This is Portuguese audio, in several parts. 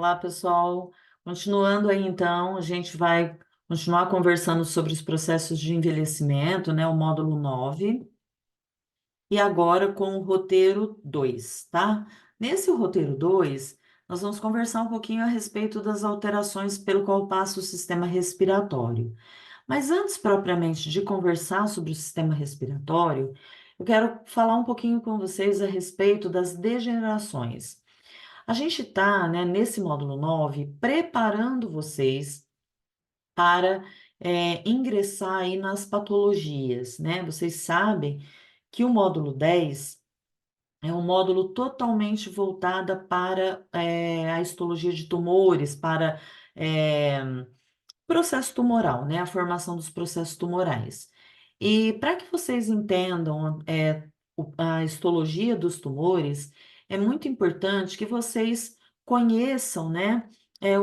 Olá, pessoal. Continuando aí, então, a gente vai continuar conversando sobre os processos de envelhecimento, né? O módulo 9 e agora com o roteiro 2, tá? Nesse roteiro 2, nós vamos conversar um pouquinho a respeito das alterações pelo qual passa o sistema respiratório. Mas antes, propriamente, de conversar sobre o sistema respiratório, eu quero falar um pouquinho com vocês a respeito das degenerações. A gente está, né, nesse módulo 9 preparando vocês para ingressar aí nas patologias, né? Vocês sabem que o módulo 10 é um módulo totalmente voltado para a histologia de tumores, para processo tumoral, né? A formação dos processos tumorais. E para que vocês entendam a histologia dos tumores, é muito importante que vocês conheçam, né,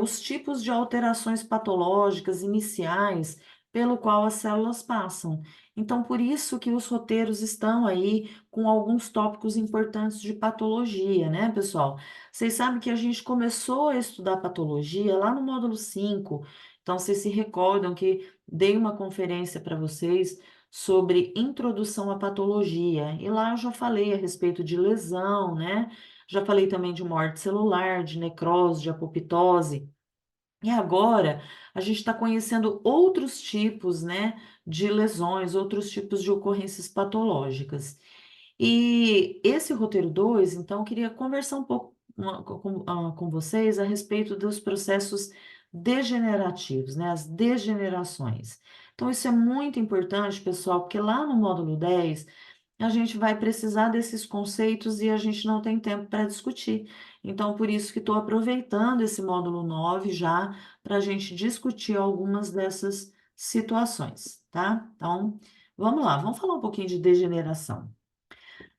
os tipos de alterações patológicas iniciais pelo qual as células passam. Então, por isso que os roteiros estão aí com alguns tópicos importantes de patologia, né, pessoal? Vocês sabem que a gente começou a estudar patologia lá no módulo 5. Então, vocês se recordam que dei uma conferência para vocês sobre introdução à patologia, e lá eu já falei a respeito de lesão, né? Já falei também de morte celular, de necrose, de apoptose. E agora a gente está conhecendo outros tipos, né, de lesões, outros tipos de ocorrências patológicas. E esse roteiro 2, então, eu queria conversar um pouco com vocês a respeito dos processos degenerativos, né? As degenerações. Então, isso é muito importante, pessoal, porque lá no módulo 10 a gente vai precisar desses conceitos e a gente não tem tempo para discutir. Então, por isso que estou aproveitando esse módulo 9 já para a gente discutir algumas dessas situações, tá? Então, vamos lá, vamos falar um pouquinho de degeneração.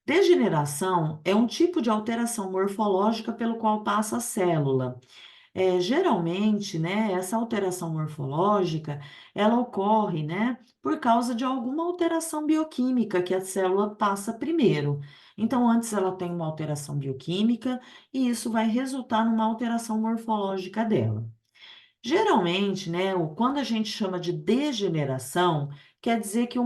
Degeneração é um tipo de alteração morfológica pelo qual passa a célula. Geralmente, né, essa alteração morfológica, ela ocorre, né, por causa de alguma alteração bioquímica que a célula passa primeiro. Então, antes ela tem uma alteração bioquímica e isso vai resultar numa alteração morfológica dela. Geralmente, né, quando a gente chama de degeneração, quer dizer que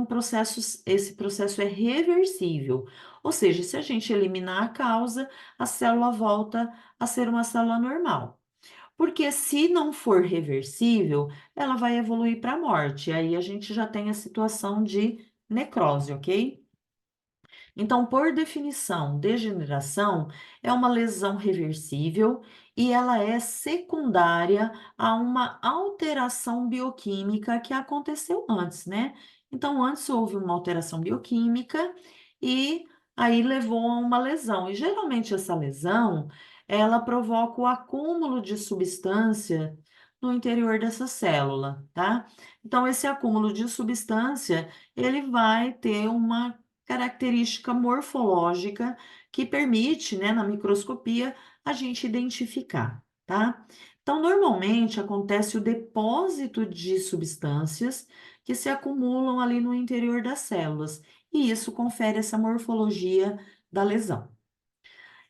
esse processo é reversível. Ou seja, se a gente eliminar a causa, a célula volta a ser uma célula normal. Porque se não for reversível, ela vai evoluir para a morte. Aí a gente já tem a situação de necrose, ok? Então, por definição, degeneração é uma lesão reversível e ela é secundária a uma alteração bioquímica que aconteceu antes, né? Então, antes houve uma alteração bioquímica e aí levou a uma lesão. E geralmente essa lesão, ela provoca o acúmulo de substância no interior dessa célula, tá? Então, esse acúmulo de substância, ele vai ter uma característica morfológica que permite, né, na microscopia, a gente identificar, tá? Então, normalmente acontece o depósito de substâncias que se acumulam ali no interior das células, e isso confere essa morfologia da lesão.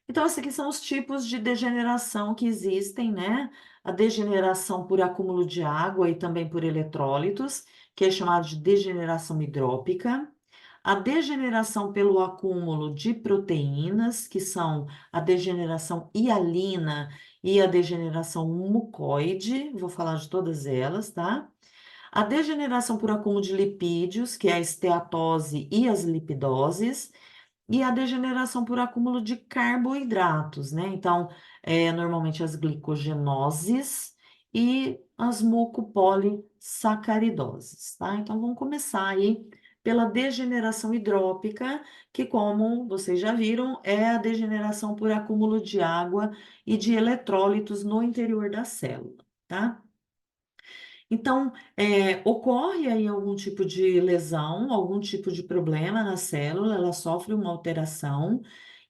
Então, esses aqui são os tipos de degeneração que existem, né? A degeneração por acúmulo de água e também por eletrólitos, que é chamada de degeneração hidrópica. A degeneração pelo acúmulo de proteínas, que são a degeneração hialina e a degeneração mucoide, vou falar de todas elas, tá? A degeneração por acúmulo de lipídios, que é a esteatose e as lipidoses, e a degeneração por acúmulo de carboidratos, né? Então, normalmente as glicogenoses e as mucopolissacaridoses, tá? Então, vamos começar aí pela degeneração hidrópica, que, como vocês já viram, é a degeneração por acúmulo de água e de eletrólitos no interior da célula, tá? Então, ocorre aí algum tipo de lesão, algum tipo de problema na célula, ela sofre uma alteração,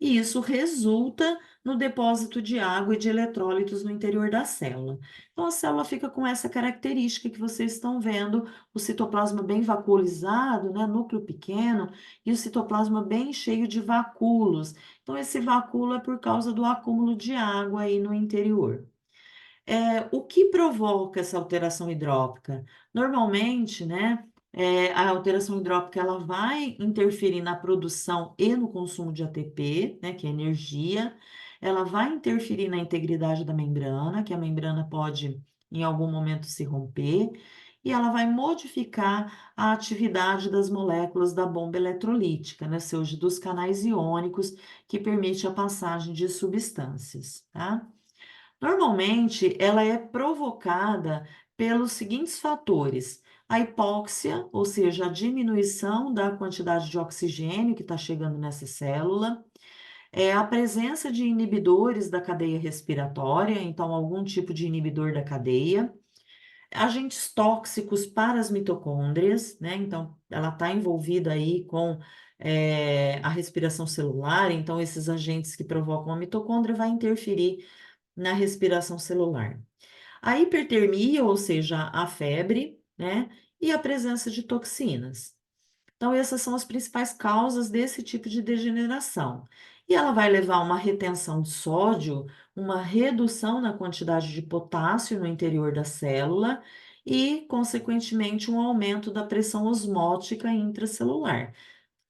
e isso resulta no depósito de água e de eletrólitos no interior da célula. Então, a célula fica com essa característica que vocês estão vendo, o citoplasma bem vacuolizado, né, núcleo pequeno, e o citoplasma bem cheio de vacúolos. Então, esse vacúolo é por causa do acúmulo de água aí no interior. O que provoca essa alteração hidrópica? Normalmente, né, a alteração hidrópica ela vai interferir na produção e no consumo de ATP, né, que é energia. Ela vai interferir na integridade da membrana, que a membrana pode, em algum momento, se romper. E ela vai modificar a atividade das moléculas da bomba eletrolítica, né, ou seja, dos canais iônicos, que permite a passagem de substâncias, tá? Normalmente, ela é provocada pelos seguintes fatores: a hipóxia, ou seja, a diminuição da quantidade de oxigênio que está chegando nessa célula, a presença de inibidores da cadeia respiratória, então, algum tipo de inibidor da cadeia, agentes tóxicos para as mitocôndrias, né? Então, ela está envolvida aí com a respiração celular, então, esses agentes que provocam a mitocôndria vai interferir na respiração celular. A hipertermia, ou seja, a febre, né? E a presença de toxinas. Então, essas são as principais causas desse tipo de degeneração. E ela vai levar a uma retenção de sódio, uma redução na quantidade de potássio no interior da célula e, consequentemente, um aumento da pressão osmótica intracelular.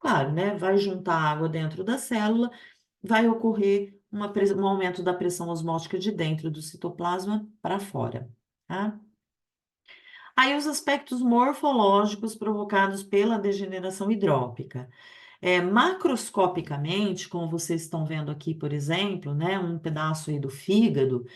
Claro, né? Vai juntar água dentro da célula, vai ocorrer um aumento da pressão osmótica de dentro do citoplasma para fora, tá? Aí os aspectos morfológicos provocados pela degeneração hidrópica. Macroscopicamente, como vocês estão vendo aqui, por exemplo, né, um pedaço aí do fígado,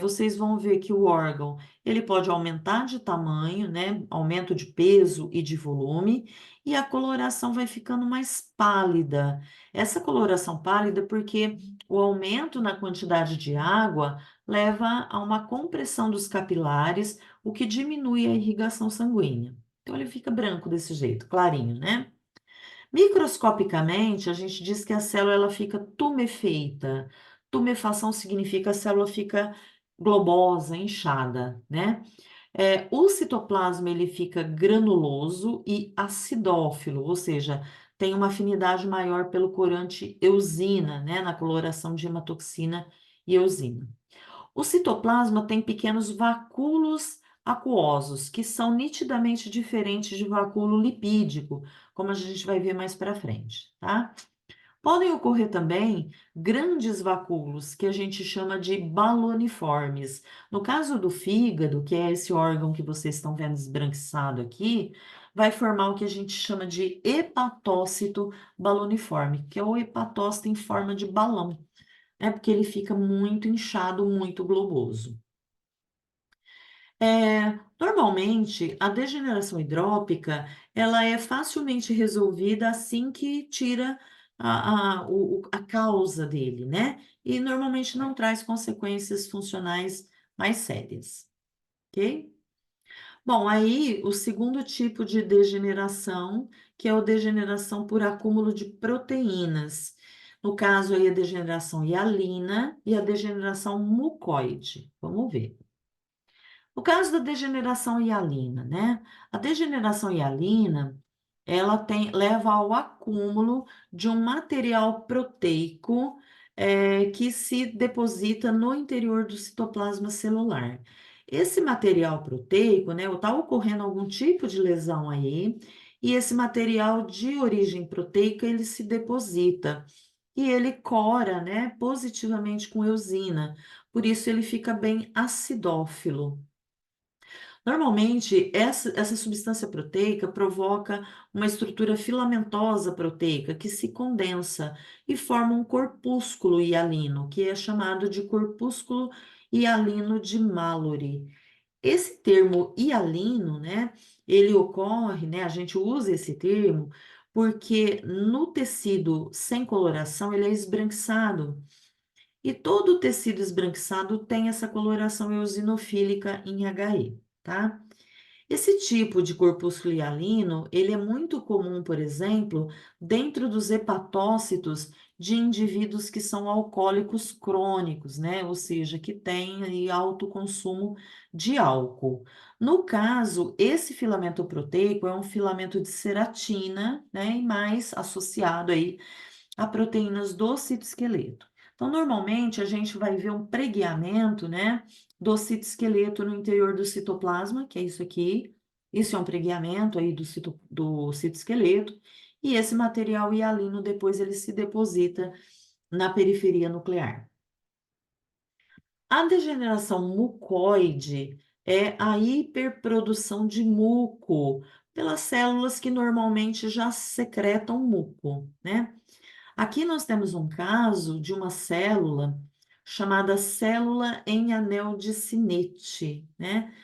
vocês vão ver que o órgão, ele pode aumentar de tamanho, né, aumento de peso e de volume, e a coloração vai ficando mais pálida. Essa coloração pálida porque o aumento na quantidade de água leva a uma compressão dos capilares, o que diminui a irrigação sanguínea. Então ele fica branco desse jeito, clarinho, né? Microscopicamente, a gente diz que a célula ela fica tumefeita. Tumefação significa a célula fica globosa, inchada, né? O citoplasma ele fica granuloso e acidófilo, ou seja, tem uma afinidade maior pelo corante eosina, né? Na coloração de hematoxina e eosina. O citoplasma tem pequenos vacúolos aquosos, que são nitidamente diferentes de vacúolo lipídico, como a gente vai ver mais para frente, tá? Podem ocorrer também grandes vacúolos, que a gente chama de baloniformes. No caso do fígado, que é esse órgão que vocês estão vendo esbranquiçado aqui, vai formar o que a gente chama de hepatócito baloniforme, que é o hepatócito em forma de balão, né? Porque ele fica muito inchado, muito globoso. Normalmente, a degeneração hidrópica, ela é facilmente resolvida assim que tira a causa dele, né? E normalmente não traz consequências funcionais mais sérias, ok? Bom, aí o segundo tipo de degeneração, que é a degeneração por acúmulo de proteínas. No caso aí, a degeneração hialina e a degeneração mucoide. Vamos ver. No caso da degeneração hialina, né? A degeneração hialina, ela leva ao acúmulo de um material proteico que se deposita no interior do citoplasma celular. Esse material proteico, né? Está ocorrendo algum tipo de lesão aí, e esse material de origem proteica, ele se deposita. E ele cora, né, positivamente com eosina, por isso ele fica bem acidófilo. Normalmente, essa substância proteica provoca uma estrutura filamentosa proteica que se condensa e forma um corpúsculo hialino, que é chamado de corpúsculo hialino de Mallory. Esse termo hialino, né, ele ocorre, né, a gente usa esse termo porque no tecido sem coloração ele é esbranquiçado. E todo o tecido esbranquiçado tem essa coloração eosinofílica em HE, tá? Esse tipo de corpúsculo hialino, ele é muito comum, por exemplo, dentro dos hepatócitos de indivíduos que são alcoólicos crônicos, né? Ou seja, que têm aí alto consumo de álcool. No caso, esse filamento proteico é um filamento de ceratina, né? E mais associado aí a proteínas do citoesqueleto. Então, normalmente, a gente vai ver um pregueamento, né, do citoesqueleto no interior do citoplasma, que é isso aqui. Isso é um pregueamento aí do citoesqueleto. E esse material hialino, depois, ele se deposita na periferia nuclear. A degeneração mucoide é a hiperprodução de muco pelas células que normalmente já secretam muco, né? Aqui nós temos um caso de uma célula chamada célula em anel de Sinet, né?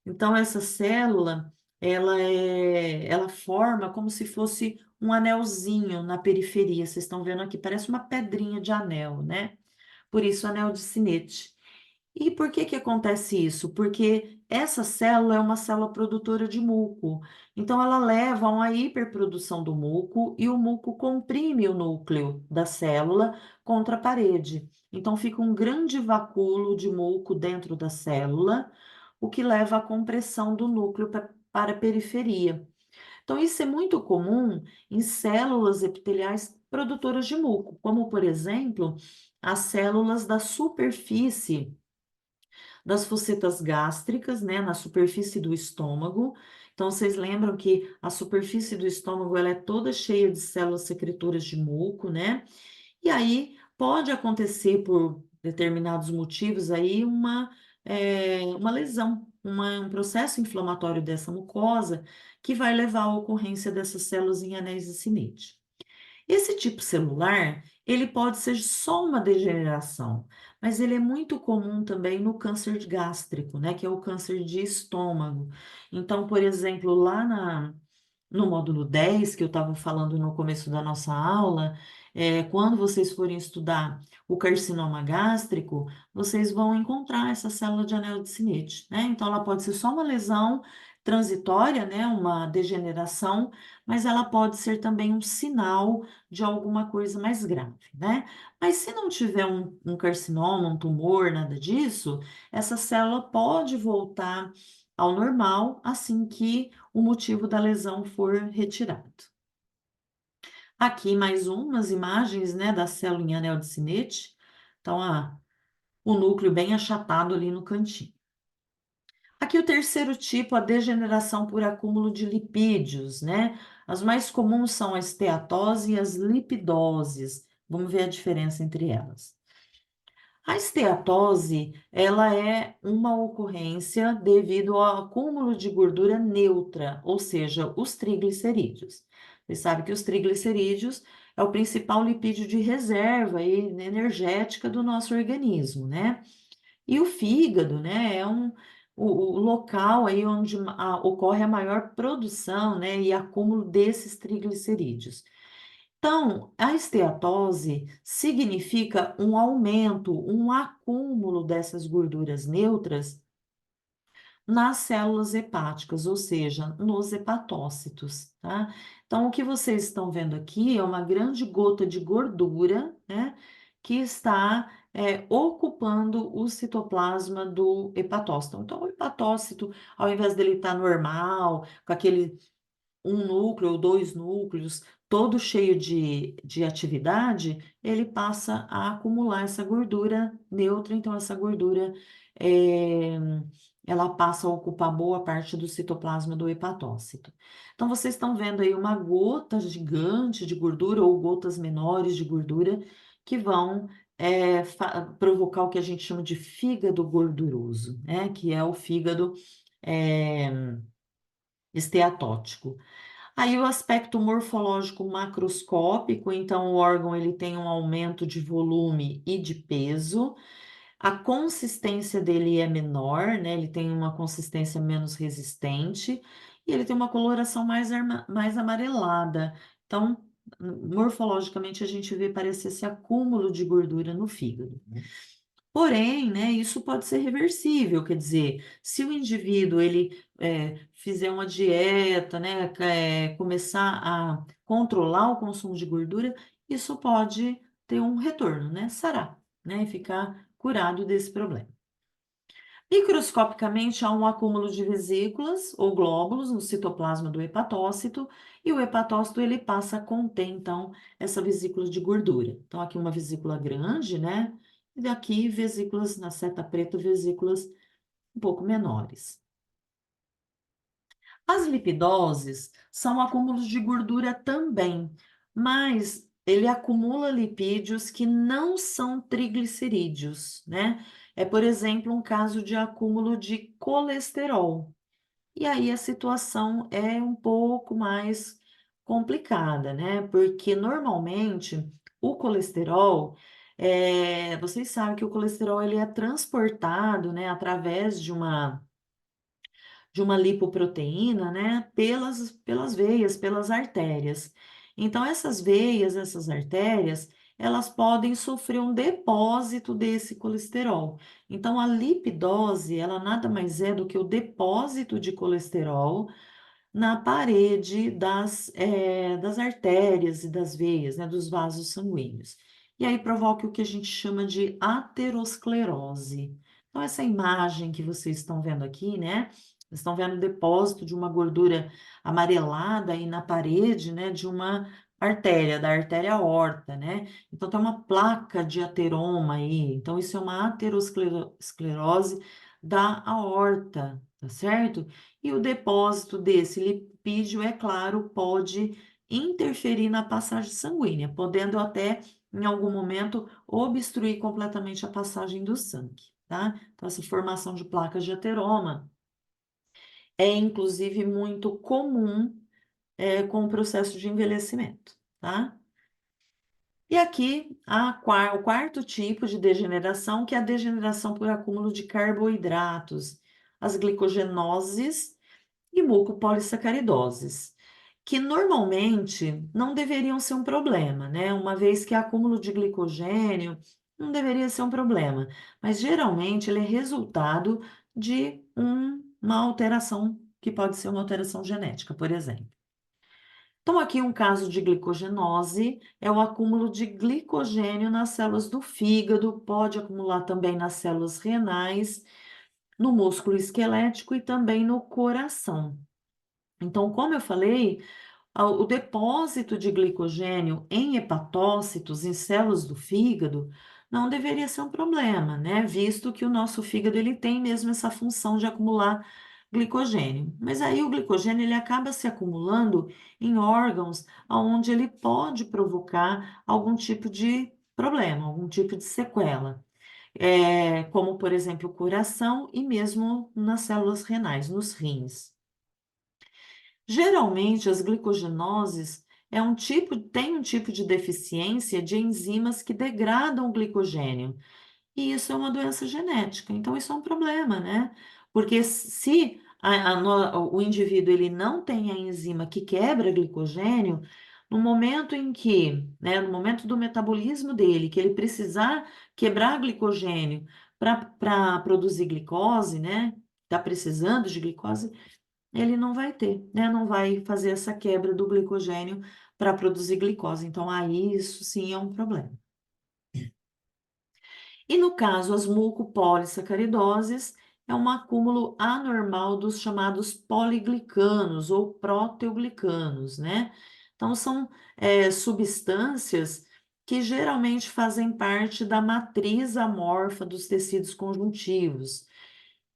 Então, essa célula, ela forma como se fosse um anelzinho na periferia. Vocês estão vendo aqui, parece uma pedrinha de anel, né? Por isso, anel de Sinet. E por que que acontece isso? Porque essa célula é uma célula produtora de muco. Então, ela leva a uma hiperprodução do muco e o muco comprime o núcleo da célula contra a parede. Então, fica um grande vacúolo de muco dentro da célula, o que leva à compressão do núcleo para a periferia. Então, isso é muito comum em células epiteliais produtoras de muco, como, por exemplo, as células da superfície das focetas gástricas, né, na superfície do estômago. Então, vocês lembram que a superfície do estômago ela é toda cheia de células secretoras de muco, né? E aí pode acontecer por determinados motivos aí uma lesão, um processo inflamatório dessa mucosa que vai levar à ocorrência dessas células em anéis de Sinet. Esse tipo celular, ele pode ser só uma degeneração, mas ele é muito comum também no câncer gástrico, né, que é o câncer de estômago. Então, por exemplo, no módulo 10 que eu estava falando no começo da nossa aula, quando vocês forem estudar o carcinoma gástrico, vocês vão encontrar essa célula de anel de Sinet, né? Então, ela pode ser só uma lesão transitória, né? Uma degeneração, mas ela pode ser também um sinal de alguma coisa mais grave, né? Mas se não tiver um carcinoma, um tumor, nada disso, essa célula pode voltar ao normal assim que o motivo da lesão for retirado. Aqui mais umas imagens, né, da célula em anel de Sinet. Então, o núcleo bem achatado ali no cantinho. Aqui o terceiro tipo, a degeneração por acúmulo de lipídios, né? As mais comuns são a esteatose e as lipidoses. Vamos ver a diferença entre elas. A esteatose, ela é uma ocorrência devido ao acúmulo de gordura neutra, ou seja, os triglicerídeos. Você sabe que os triglicerídeos é o principal lipídio de reserva e energética do nosso organismo, né? E o fígado, né, o local aí onde ocorre a maior produção, né, e acúmulo desses triglicerídeos. Então, a esteatose significa um aumento, um acúmulo dessas gorduras neutras nas células hepáticas, ou seja, nos hepatócitos, tá? Então, o que vocês estão vendo aqui é uma grande gota de gordura, né, que está ocupando o citoplasma do hepatócito. Então, o hepatócito, ao invés dele estar normal, com aquele um núcleo ou dois núcleos, todo cheio de atividade, ele passa a acumular essa gordura neutra, então essa gordura é, ela passa a ocupar boa parte do citoplasma do hepatócito. Então, vocês estão vendo aí uma gota gigante de gordura ou gotas menores de gordura que vão provocar o que a gente chama de fígado gorduroso, né? Que é o fígado é, esteatótico. Aí o aspecto morfológico macroscópico, então o órgão ele tem um aumento de volume e de peso. A consistência dele é menor, né? Ele tem uma consistência menos resistente e ele tem uma coloração mais amarelada. Então, morfologicamente a gente vê parecer esse acúmulo de gordura no fígado. Porém, né, isso pode ser reversível, quer dizer, se o indivíduo ele fizer uma dieta, né, começar a controlar o consumo de gordura, isso pode ter um retorno, né, sarar, né, e ficar curado desse problema. Microscopicamente, há um acúmulo de vesículas ou glóbulos no citoplasma do hepatócito, e o hepatócito ele passa a conter, então, essa vesícula de gordura. Então, aqui uma vesícula grande, né? E daqui vesículas, na seta preta, vesículas um pouco menores. As lipidoses são acúmulos de gordura também, mas ele acumula lipídios que não são triglicerídeos, né? É, por exemplo, um caso de acúmulo de colesterol. E aí a situação é um pouco mais complicada, né? Porque normalmente o colesterol, vocês sabem que o colesterol ele é transportado, né, através de uma lipoproteína, né, pelas veias, pelas artérias. Então, essas veias, essas artérias, elas podem sofrer um depósito desse colesterol. Então, a lipidose, ela nada mais é do que o depósito de colesterol na parede das artérias e das veias, né, dos vasos sanguíneos. E aí provoca o que a gente chama de aterosclerose. Então, essa imagem que vocês estão vendo aqui, né? Vocês estão vendo o depósito de uma gordura amarelada aí na parede, né, de uma artéria, da artéria aorta, né? Então, tem uma placa de ateroma aí. Então, isso é uma aterosclerose da aorta, tá certo? E o depósito desse lipídio, é claro, pode interferir na passagem sanguínea, podendo até, em algum momento, obstruir completamente a passagem do sangue, tá? Então, essa formação de placas de ateroma é, inclusive, muito comum, com o processo de envelhecimento, tá? E aqui, o quarto tipo de degeneração, que é a degeneração por acúmulo de carboidratos, as glicogenoses e mucopolissacaridoses, que normalmente não deveriam ser um problema, né? Uma vez que acúmulo de glicogênio não deveria ser um problema, mas geralmente ele é resultado de uma alteração, que pode ser uma alteração genética, por exemplo. Então, aqui um caso de glicogenose é o acúmulo de glicogênio nas células do fígado, pode acumular também nas células renais, no músculo esquelético e também no coração. Então, como eu falei, o depósito de glicogênio em hepatócitos, em células do fígado, não deveria ser um problema, né? Visto que o nosso fígado ele tem mesmo essa função de acumular glicogênio. Mas aí o glicogênio ele acaba se acumulando em órgãos onde ele pode provocar algum tipo de problema, algum tipo de sequela. Como, por exemplo, o coração e mesmo nas células renais, nos rins. Geralmente, as glicogenoses tem um tipo de deficiência de enzimas que degradam o glicogênio. E isso é uma doença genética. Então, isso é um problema, né? Porque se o indivíduo ele não tem a enzima que quebra glicogênio, no momento em que, né, no momento do metabolismo dele, que ele precisar quebrar glicogênio para produzir glicose, né? Está precisando de glicose, ele não vai ter, né? Não vai fazer essa quebra do glicogênio para produzir glicose. Então, aí isso sim é um problema. E no caso, as mucopolissacaridoses é um acúmulo anormal dos chamados poliglicanos ou proteoglicanos, né? Então, são substâncias que geralmente fazem parte da matriz amorfa dos tecidos conjuntivos.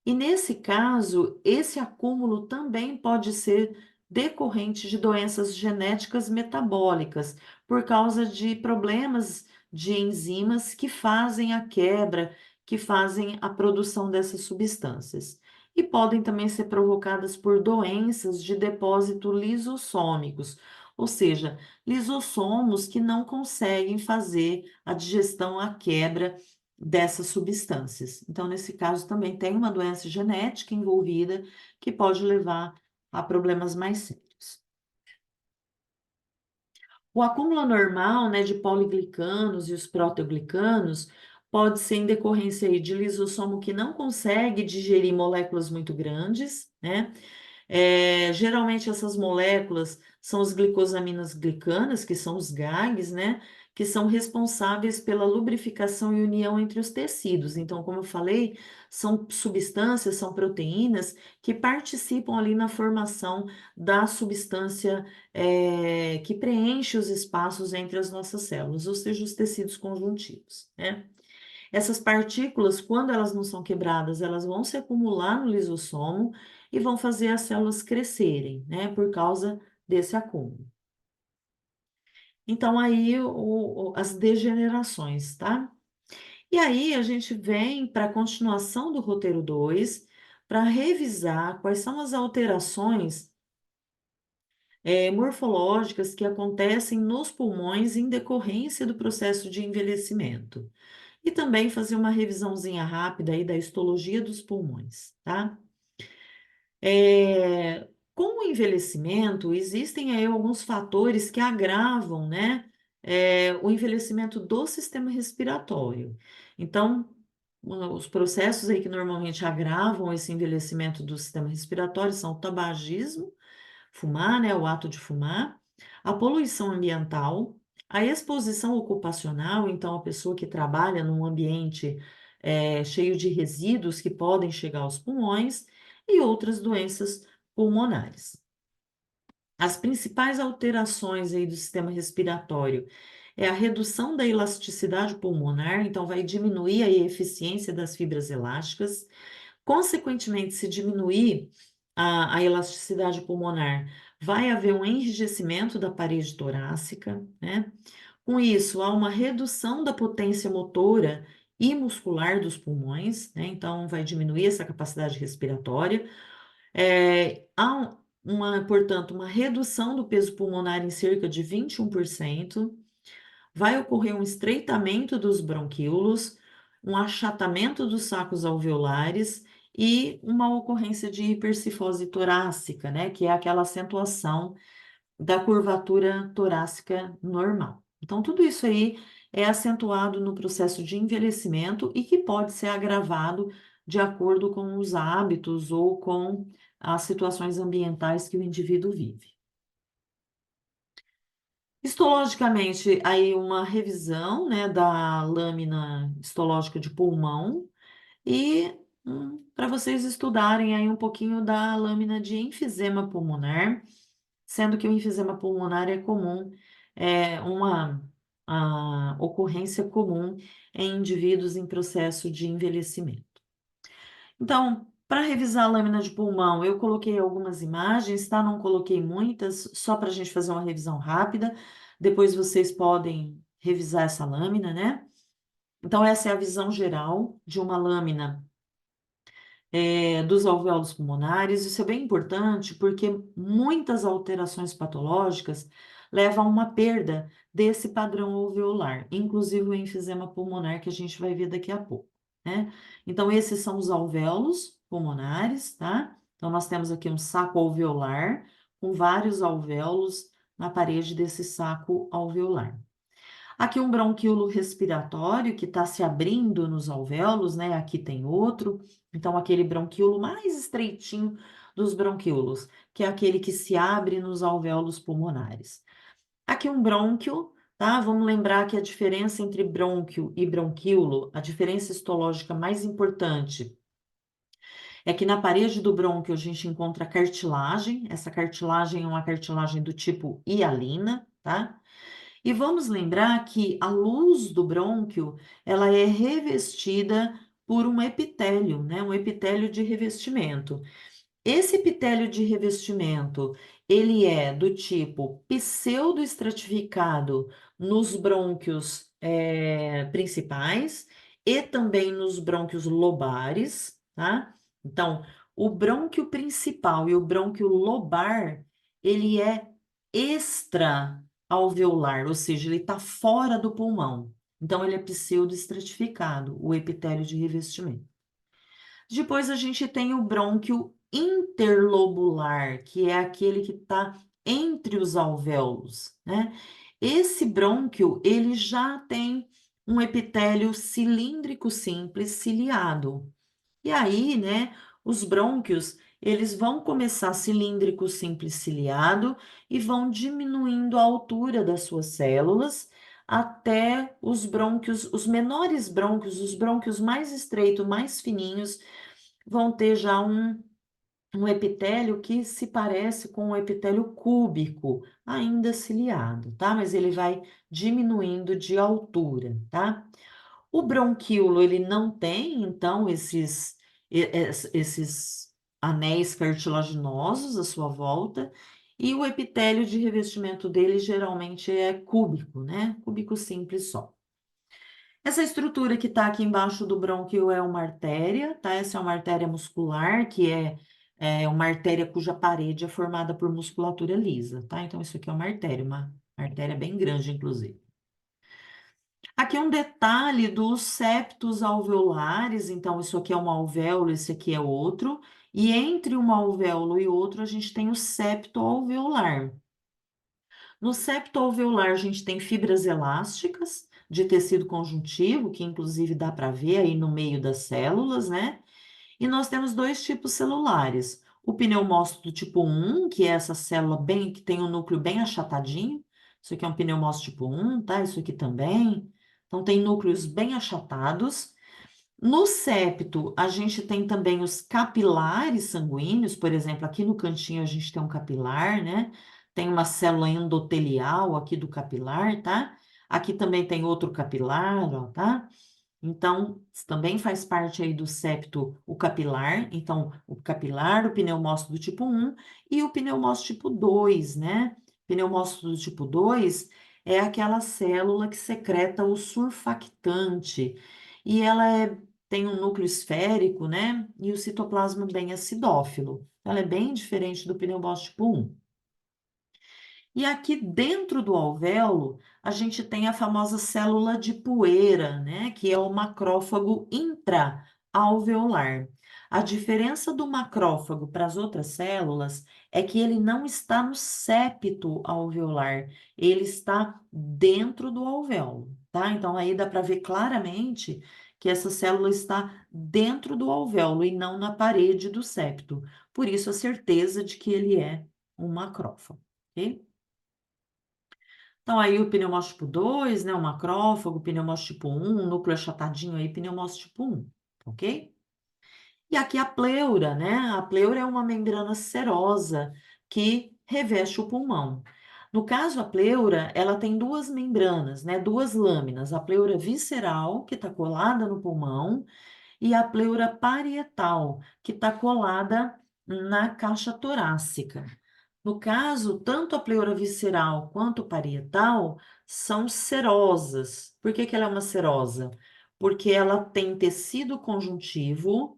E nesse caso, esse acúmulo também pode ser decorrente de doenças genéticas metabólicas, por causa de problemas de enzimas que fazem a quebra, que fazem a produção dessas substâncias. E podem também ser provocadas por doenças de depósito lisossômicos, ou seja, lisossomos que não conseguem fazer a digestão, a quebra dessas substâncias. Então, nesse caso, também tem uma doença genética envolvida que pode levar a problemas mais sérios. O acúmulo anormal, né, de poliglicanos e os proteoglicanos pode ser em decorrência aí de lisossomo que não consegue digerir moléculas muito grandes, né? Geralmente essas moléculas são as glicosaminas glicanas, que são os GAGs, né? que são responsáveis pela lubrificação e união entre os tecidos. Então, como eu falei, são substâncias, são proteínas que participam ali na formação da substância que preenche os espaços entre as nossas células, ou seja, os tecidos conjuntivos, né? Essas partículas, quando elas não são quebradas, elas vão se acumular no lisossomo e vão fazer as células crescerem, né, por causa desse acúmulo. Então, aí, as degenerações, tá? E aí, a gente vem para a continuação do roteiro 2, para revisar quais são as alterações morfológicas que acontecem nos pulmões em decorrência do processo de envelhecimento. E também fazer uma revisãozinha rápida aí da histologia dos pulmões, tá? Com o envelhecimento, existem aí alguns fatores que agravam, né, o envelhecimento do sistema respiratório. Então, os processos aí que normalmente agravam esse envelhecimento do sistema respiratório são o tabagismo, fumar, né, o ato de fumar, a poluição ambiental, a exposição ocupacional, então a pessoa que trabalha num ambiente cheio de resíduos que podem chegar aos pulmões e outras doenças pulmonares. As principais alterações aí do sistema respiratório é a redução da elasticidade pulmonar, então vai diminuir a eficiência das fibras elásticas. Consequentemente, se diminuir a elasticidade pulmonar, vai haver um enrijecimento da parede torácica, né? Com isso, há uma redução da potência motora e muscular dos pulmões, né? Então, vai diminuir essa capacidade respiratória. Portanto, uma redução do peso pulmonar em cerca de 21%. Vai ocorrer um estreitamento dos bronquíolos, um achatamento dos sacos alveolares e uma ocorrência de hipercifose torácica, né, que é aquela acentuação da curvatura torácica normal. Então, tudo isso aí é acentuado no processo de envelhecimento e que pode ser agravado de acordo com os hábitos ou com as situações ambientais que o indivíduo vive. Histologicamente, aí uma revisão, né, da lâmina histológica de pulmão e para vocês estudarem aí um pouquinho da lâmina de enfisema pulmonar, sendo que o enfisema pulmonar é comum, é uma a ocorrência comum em indivíduos em processo de envelhecimento. Então, para revisar a lâmina de pulmão, eu coloquei algumas imagens, tá? Não coloquei muitas, só para a gente fazer uma revisão rápida. Depois vocês podem revisar essa lâmina, né? Então, essa é a visão geral de uma lâmina dos alvéolos pulmonares. Isso é bem importante porque muitas alterações patológicas levam a uma perda desse padrão alveolar, inclusive o enfisema pulmonar, que a gente vai ver daqui a pouco, né? Então, esses são os alvéolos pulmonares, tá? Então, nós temos aqui um saco alveolar com vários alvéolos na parede desse saco alveolar. Aqui um bronquíolo respiratório que está se abrindo nos alvéolos, né? Aqui tem outro. Então, aquele bronquíolo mais estreitinho dos bronquíolos, que é aquele que se abre nos alvéolos pulmonares. Aqui um brônquio, tá? Vamos lembrar que a diferença entre brônquio e bronquíolo, a diferença histológica mais importante é que na parede do brônquio a gente encontra cartilagem. Essa cartilagem é uma cartilagem do tipo hialina, tá? E vamos lembrar que a luz do brônquio, ela é revestida por um epitélio, né? Um epitélio de revestimento. Esse epitélio de revestimento, ele é do tipo pseudoestratificado nos brônquios principais e também nos brônquios lobares, tá? Então, o brônquio principal e o brônquio lobar, ele é extra-alveolar, ou seja, ele está fora do pulmão. Então, ele é pseudoestratificado, o epitélio de revestimento. Depois a gente tem o brônquio interlobular, que é aquele que está entre os alvéolos, né? Esse brônquio, ele já tem um epitélio cilíndrico simples ciliado. E aí, né, os brônquios, eles vão começar cilíndrico simples ciliado e vão diminuindo a altura das suas células até os brônquios, os menores brônquios, os brônquios mais estreitos, mais fininhos, vão ter já um epitélio que se parece com o epitélio cúbico, ainda ciliado, tá? Mas ele vai diminuindo de altura, tá? O bronquíolo, ele não tem, então, esses anéis cartilaginosos à sua volta, e o epitélio de revestimento dele geralmente é cúbico, né? Cúbico simples só. Essa estrutura que está aqui embaixo do brônquio é uma artéria, tá? Essa é uma artéria muscular, que é uma artéria cuja parede é formada por musculatura lisa, tá? Então, isso aqui é uma artéria bem grande, inclusive. Aqui um detalhe dos septos alveolares, então isso aqui é um alvéolo, esse aqui é outro, e entre um alvéolo e outro a gente tem o septo alveolar. No septo alveolar a gente tem fibras elásticas de tecido conjuntivo, que inclusive dá para ver aí no meio das células, né? E nós temos dois tipos celulares. O pneumócito tipo 1, que é essa célula bem que tem um núcleo bem achatadinho. Isso aqui é um pneumócito tipo 1, tá? Isso aqui também. Então tem núcleos bem achatados. No septo, a gente tem também os capilares sanguíneos, por exemplo, aqui no cantinho a gente tem um capilar, né? Tem uma célula endotelial aqui do capilar, tá? Aqui também tem outro capilar, ó, tá? Então, também faz parte aí do septo o capilar. Então, o capilar, o pneumócito do tipo 1 e o pneumócito tipo 2, né? Pneumócito do tipo 2 é aquela célula que secreta o surfactante. E tem um núcleo esférico, né? E o citoplasma bem acidófilo. Ela é bem diferente do pneumócito tipo 1. E aqui dentro do alvéolo, a gente tem a famosa célula de poeira, né? Que é o macrófago intraalveolar. A diferença do macrófago para as outras células é que ele não está no septo alveolar, ele está dentro do alvéolo, tá? Então aí dá para ver claramente que essa célula está dentro do alvéolo e não na parede do septo. Por isso a certeza de que ele é um macrófago, ok? Então, aí o pneumócito tipo 2, né, o macrófago, pneumócito tipo 1, núcleo achatadinho aí, pneumócito tipo 1, ok? E aqui a pleura, né? A pleura é uma membrana serosa que reveste o pulmão. No caso, a pleura, ela tem duas membranas, né? Duas lâminas. A pleura visceral, que está colada no pulmão, e a pleura parietal, que está colada na caixa torácica. No caso, tanto a pleura visceral quanto parietal são serosas. Por que que ela é uma serosa? Porque ela tem tecido conjuntivo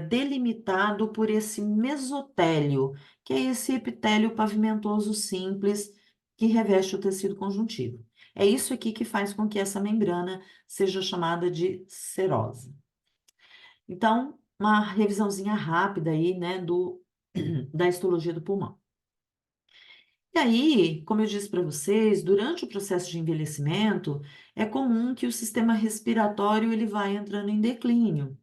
delimitado por esse mesotélio, que é esse epitélio pavimentoso simples que reveste o tecido conjuntivo. É isso aqui que faz com que essa membrana seja chamada de serosa. Então, uma revisãozinha rápida aí, né, da histologia do pulmão. E aí, como eu disse para vocês, durante o processo de envelhecimento, é comum que o sistema respiratório ele vai entrando em declínio.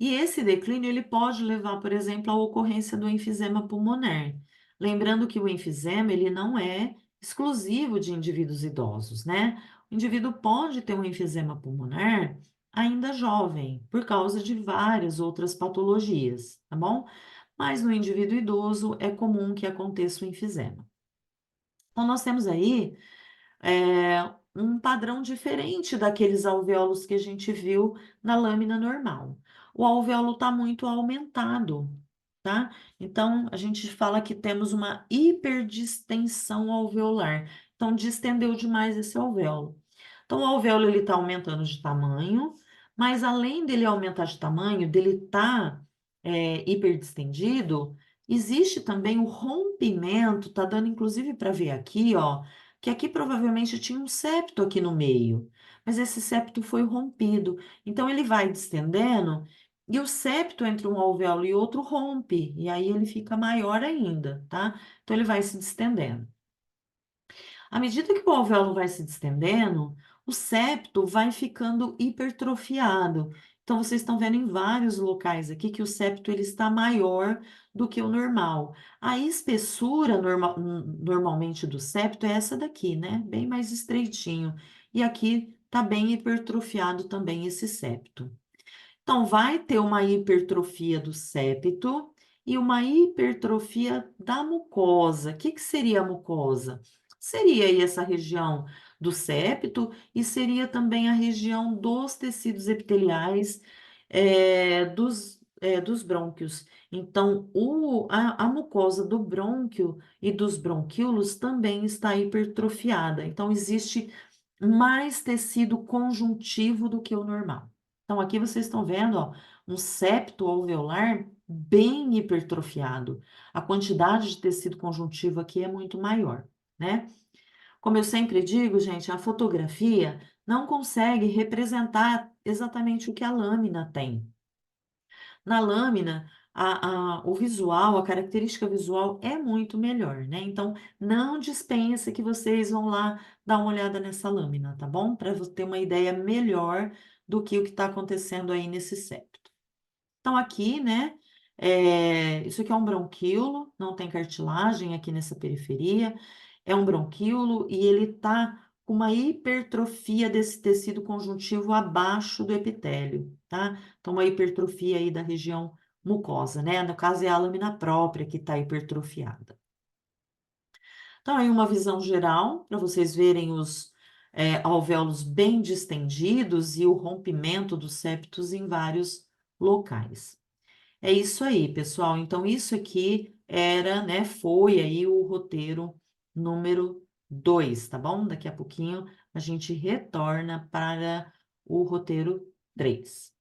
E esse declínio ele pode levar, por exemplo, à ocorrência do enfisema pulmonar. Lembrando que o enfisema ele não é exclusivo de indivíduos idosos, né? O indivíduo pode ter um enfisema pulmonar ainda jovem, por causa de várias outras patologias, tá bom? Mas no indivíduo idoso é comum que aconteça o enfisema. Então, nós temos aí um padrão diferente daqueles alvéolos que a gente viu na lâmina normal. O alvéolo está muito aumentado, tá? Então, a gente fala que temos uma hiperdistensão alveolar. Então, distendeu demais esse alvéolo. Então, o alvéolo ele está aumentando de tamanho, mas além dele aumentar de tamanho, dele estar hiperdistendido, existe também o rompimento, tá dando inclusive para ver aqui, ó, que aqui provavelmente tinha um septo aqui no meio, mas esse septo foi rompido. Então ele vai distendendo e o septo entre um alvéolo e outro rompe, e aí ele fica maior ainda, tá? Então ele vai se distendendo. À medida que o alvéolo vai se distendendo, o septo vai ficando hipertrofiado. Então, vocês estão vendo em vários locais aqui que o septo ele está maior do que o normal. A espessura normalmente do septo é essa daqui, né? Bem mais estreitinho. E aqui tá bem hipertrofiado também esse septo. Então, vai ter uma hipertrofia do septo e uma hipertrofia da mucosa. O que que seria a mucosa? Seria aí essa região do septo e seria também a região dos tecidos epiteliais dos brônquios. Então, a mucosa do brônquio e dos bronquíolos também está hipertrofiada. Então, existe mais tecido conjuntivo do que o normal. Então, aqui vocês estão vendo, ó, um septo alveolar bem hipertrofiado. A quantidade de tecido conjuntivo aqui é muito maior, né? Como eu sempre digo, gente, a fotografia não consegue representar exatamente o que a lâmina tem. Na lâmina, o visual, a característica visual é muito melhor, né? Então, não dispensa que vocês vão lá dar uma olhada nessa lâmina, tá bom? Para você ter uma ideia melhor do que o que está acontecendo aí nesse septo. Então, aqui, né, isso aqui é um bronquíolo, não tem cartilagem aqui nessa periferia, é um bronquíolo e ele tá com uma hipertrofia desse tecido conjuntivo abaixo do epitélio, tá? Então, uma hipertrofia aí da região mucosa, né? No caso, é a lâmina própria que está hipertrofiada. Então, aí uma visão geral, para vocês verem os alvéolos bem distendidos e o rompimento dos septos em vários locais. É isso aí, pessoal. Então, isso aqui era, né, foi aí o roteiro número 2, tá bom? Daqui a pouquinho a gente retorna para o roteiro 3.